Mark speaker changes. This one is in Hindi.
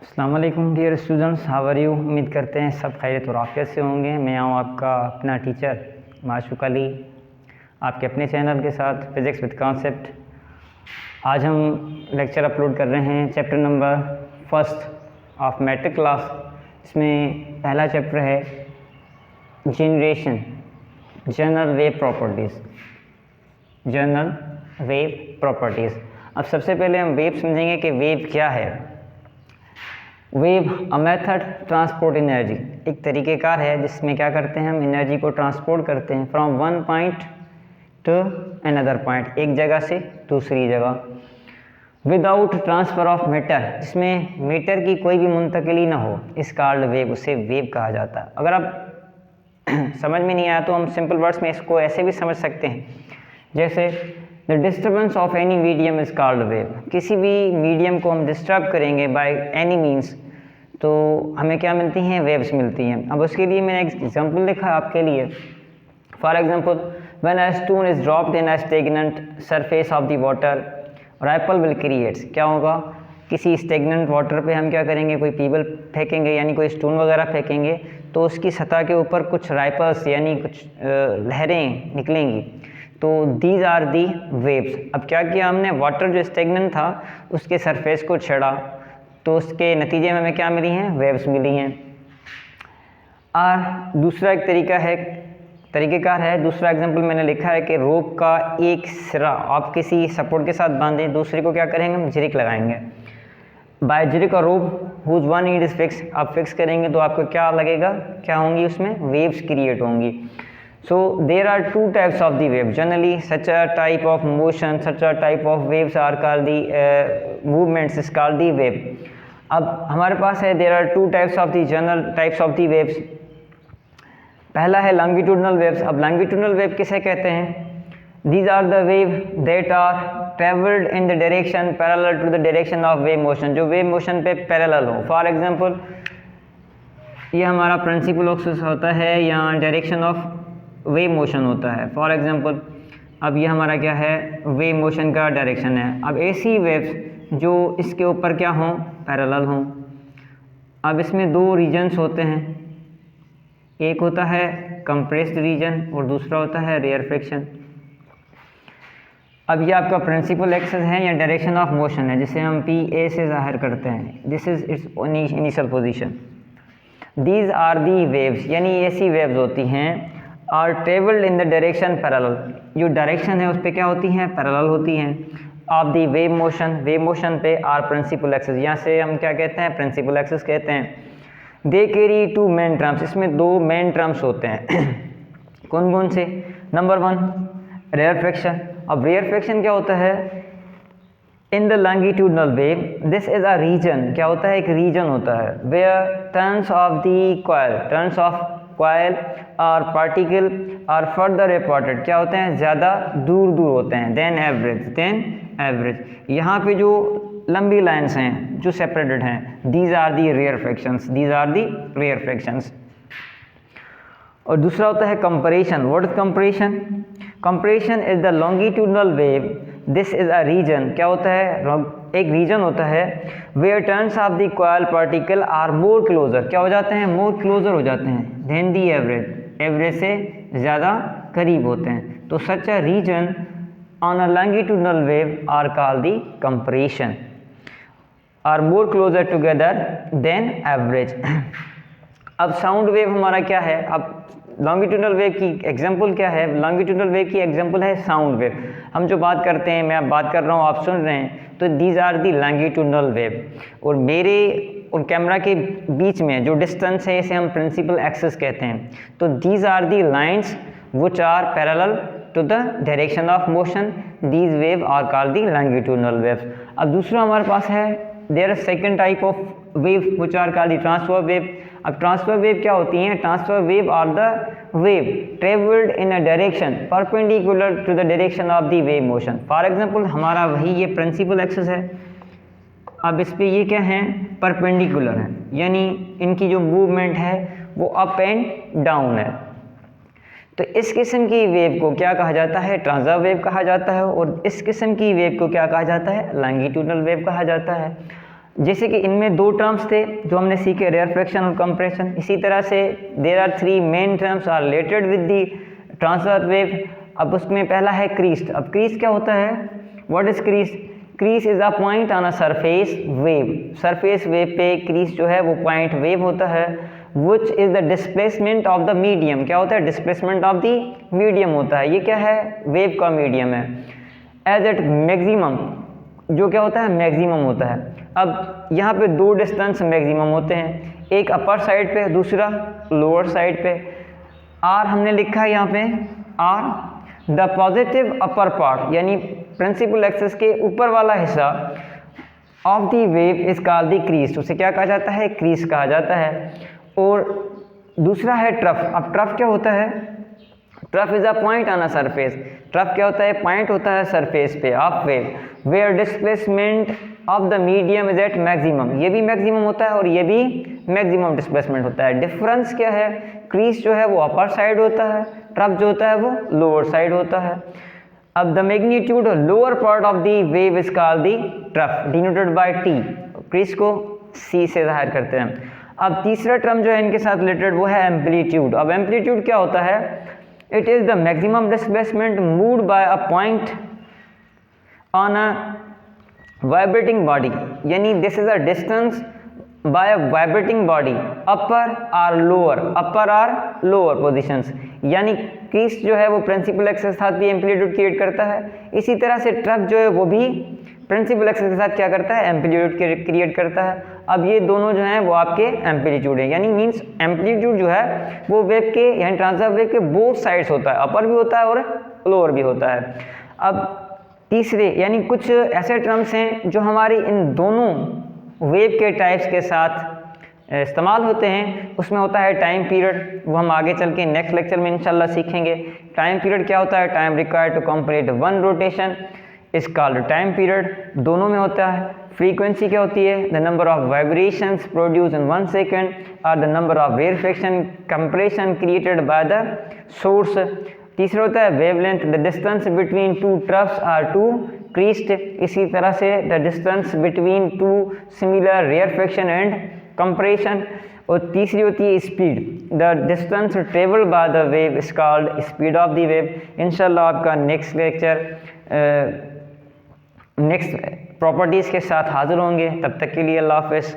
Speaker 1: अस्सलाम वालेकुम dear students, how are you. उम्मीद करते हैं सब खैरियत और आफियत से होंगे। मैं हूँ आपका अपना टीचर माशूक अली, आपके अपने चैनल के साथ फिज़िक्स विद कॉन्सेप्ट। आज हम लेक्चर अपलोड कर रहे हैं chapter number first of matric class. इसमें पहला चैप्टर है generation, general wave properties. General wave properties. अब सबसे पहले हम वेव समझेंगे कि वेव क्या है। Wave a method transport energy, एक तरीक़ेकार है जिसमें क्या करते हैं हम एनर्जी को ट्रांसपोर्ट करते हैं from one point two another point, एक जगह से दूसरी जगह। विदाउट ट्रांसफ़र ऑफ मैटर, जिसमें मैटर की कोई भी मुंतकिली ना हो, इस कॉल्ड वेव, उसे वेव कहा जाता है। अगर आप समझ में नहीं आया तो हम सिंपल वर्ड्स में इसको ऐसे भी समझ सकते हैं, जैसे the disturbance of any medium is called wave. किसी भी मीडियम को हम डिस्टर्ब करेंगे बाय एनी मीन्स तो हमें क्या मिलती हैं, वेव्स मिलती हैं। अब उसके लिए मैंने एक एग्जांपल लिखा है आपके लिए। For example, when a stone is dropped in a stagnant surface of the water, ripple will creates. क्या होगा, किसी स्टेगनेंट वाटर पे हम क्या करेंगे, कोई पीबल फेंकेंगे यानी कोई स्टोन वगैरह फेंकेंगे तो उसकी सतह के ऊपर कुछ राइपल्स यानी कुछ लहरें निकलेंगी, तो दीज आर दी वेव्स। अब क्या किया हमने, वाटर जो स्टेगनेंट था उसके सरफेस को छेड़ा तो उसके नतीजे में हमें क्या मिली हैं, वेव्स मिली हैं। और दूसरा एक तरीक़ेकार है, दूसरा एग्जांपल मैंने लिखा है कि रोप का एक सिरा आप किसी सपोर्ट के साथ बांधें, दूसरे को क्या करेंगे, हम जिरिक लगाएंगे। बाय जिरिक और rope whose one end is fix, आप फिक्स करेंगे तो आपको क्या लगेगा, क्या होंगी, उसमें वेव्स क्रिएट होंगी। So there are two types of the wave. Generally, such a type of motion, such a type of waves are called the movements is called the wave. अब हमारे पास है there are two types of the general types of the waves. पहला है longitudinal waves। अब longitudinal wave किसे कहते हैं? These are the wave that are traveled in the direction parallel to the direction of wave motion, जो wave motion पे parallel हो। For example, ये हमारा प्रिंसिपल एक्सिस होता है या डायरेक्शन ऑफ वेव मोशन होता है। फॉर एग्जांपल, अब ये हमारा क्या है, वेव मोशन का डायरेक्शन है। अब ऐसी वेव्स जो इसके ऊपर क्या हों, पैरेलल हों। अब इसमें दो रीजन्स होते हैं, एक होता है कंप्रेस्ड रीजन और दूसरा होता है रेयरफेक्शन। अब ये आपका प्रिंसिपल एक्सिस है या डायरेक्शन ऑफ मोशन है, जिसे हम पी ए से ज़ाहिर करते हैं। This is its initial position. These are the waves, यानी ऐसी वेव्स होती हैं are travelled in the direction parallel, जो डायरेक्शन है उस पर क्या होती हैं, पैरेलल होती हैं। ऑफ दी वेव मोशन पे आर प्रिंसिपल एक्सिस, यहाँ से हम क्या कहते हैं, प्रिंसिपल एक्सिस कहते हैं। They carry two main terms, इसमें दो मेन टर्म्स होते हैं। कौन कौन से? Number one, rarefaction. अब रेयरफेक्शन क्या होता है, in the longitudinal wave this is a region, क्या होता है, एक रीजन होता है where turns of the coil और पार्टिकल और फर्दर रिपोर्टेड, क्या होते हैं, ज़्यादा दूर होते हैं देन एवरेज। यहाँ पे जो लंबी लाइंस हैं जो सेपरेटेड हैं, these are the rarefactions. और दूसरा होता है comparison. What is comparison? Comparison is the longitudinal wave, this is a region, क्या होता है, एक रीजन होता है where turns of the coil particle are more closer, क्या हो जाते हैं, मोर क्लोजर हो जाते हैं देन दी एवरेज से ज़्यादा करीब होते हैं। तो such a region on a longitudinal wave are called the compression, are more closer together than average. अब साउंड वेव हमारा क्या है, अब लॉन्गिट्यूडनल वेव की एग्जांपल क्या है, लॉन्गिट्यूडनल वेव की एग्जांपल है साउंड वेव। हम जो बात करते हैं, मैं अब बात कर रहा हूँ, आप सुन रहे हैं, तो these are the longitudinal wave. और मेरे और कैमरा के बीच में जो डिस्टेंस है इसे हम प्रिंसिपल एक्सिस कहते हैं। तो these are the lines which are parallel to the direction of motion, these wave are called the longitudinal waves. अब दूसरा हमारे पास है there are second type of wave which are called the transfer wave. अब ट्रांसफर वेव क्या होती हैं, transfer wave are the wave travelled in a direction perpendicular to the direction of the wave motion. For example, हमारा वही ये प्रिंसिपल एक्सिस है, अब इस पे ये क्या है, परपेंडिकुलर है, यानी इनकी जो मूवमेंट है वो अप एंड डाउन है। तो इस किस्म की वेव को क्या कहा जाता है, ट्रांसफर वेव कहा जाता है। और इस किस्म की वेव को क्या कहा जाता है, लॉन्गिट्यूडनल वेव कहा जाता है। जैसे कि इनमें दो टर्म्स थे जो हमने सीखे, रेयरफेक्शन और कंप्रेशन। इसी तरह से there are three main terms are related with the transverse wave. अब उसमें पहला है क्रीज। अब क्रीज क्या होता है? What is crease? Crease is a point on a surface wave. Surface wave पे क्रीज जो है वो पॉइंट वेव होता है। Which is the displacement of the medium. क्या होता है? डिस्प्लेसमेंट ऑफ द मीडियम होता है। ये क्या है? वेव का मीडियम है। एज एट मैक्सिमम, जो क्या होता है? मैक्सिमम होता है। अब यहाँ पे दो डिस्टेंस मैक्सिमम होते हैं, एक अपर साइड पे, दूसरा लोअर साइड पे। आर हमने लिखा है यहाँ पे, are the positive upper part, यानी प्रिंसिपल एक्सिस के ऊपर वाला हिस्सा of the wave is called the crest. उसे क्या कहा जाता है? क्रीज कहा जाता है। और दूसरा है ट्रफ। अब ट्रफ क्या होता है? Trough is a point on a surface. Trough क्या होता है? पॉइंट होता है सरफेस पे of wave where displacement of the medium is at maximum. ये भी मैक्सिमम होता है और ये भी मैक्सिमम डिस्प्लेसमेंट होता है। डिफरेंस क्या है? क्रीज जो है वो अपर साइड होता है, ट्रफ जो होता है वो लोअर साइड होता है। अब the magnitude lower part of the wave is called the trough, denoted by T. Crease को सी से जाहिर करते हैं। अब तीसरा टर्म जो है इनके साथ रिलेटेड वो है एम्पलीट्यूड। अब एम्पलीट्यूड क्या होता है? It is the maximum displacement moved by a point on a vibrating body, यानी this is a distance by a vibrating body upper or lower positions. यानी क्रीज जो है वो प्रिंसिपल एक्सिस के साथ भी एम्पलीट्यूड क्रिएट करता है। इसी तरह से ट्रफ जो है वो भी प्रिंसिपल एक्सिस के साथ क्या करता है? एम्पलीट्यूड क्रिएट करता है। अब ये दोनों जो हैं वो आपके एम्पलीट्यूड है, यानी मीन्स एम्पलीट्यूड जो है वो वेव के यानी ट्रांसवर्स वेव के बोथ साइड्स होता है, अपर भी होता है और लोअर भी होता है। अब तीसरे यानी कुछ ऐसे टर्म्स हैं जो हमारी इन दोनों वेव के टाइप्स के साथ इस्तेमाल होते हैं। उसमें होता है टाइम पीरियड, वो हम आगे चल के नेक्स्ट लेक्चर में इंशाल्लाह सीखेंगे। टाइम पीरियड क्या होता है? Time required to complete one rotation is called time period, दोनों में होता है। फ्रीक्वेंसी क्या होती है? The number of vibrations produce in 1 second or the number of rarefaction compression created by the source. तीसरा होता है wavelength, the distance between two troughs or two crests. इसी तरह से the distance between two similar rarefaction and compression. और तीसरी होती है speed, the distance travel by the wave is called speed of the wave. इंशाल्लाह आपका नेक्स्ट लेक्चर नेक्स्ट प्रॉपर्टीज़ के साथ हाजिर होंगे। तब तक के लिए अल्लाह हाफ़िज़।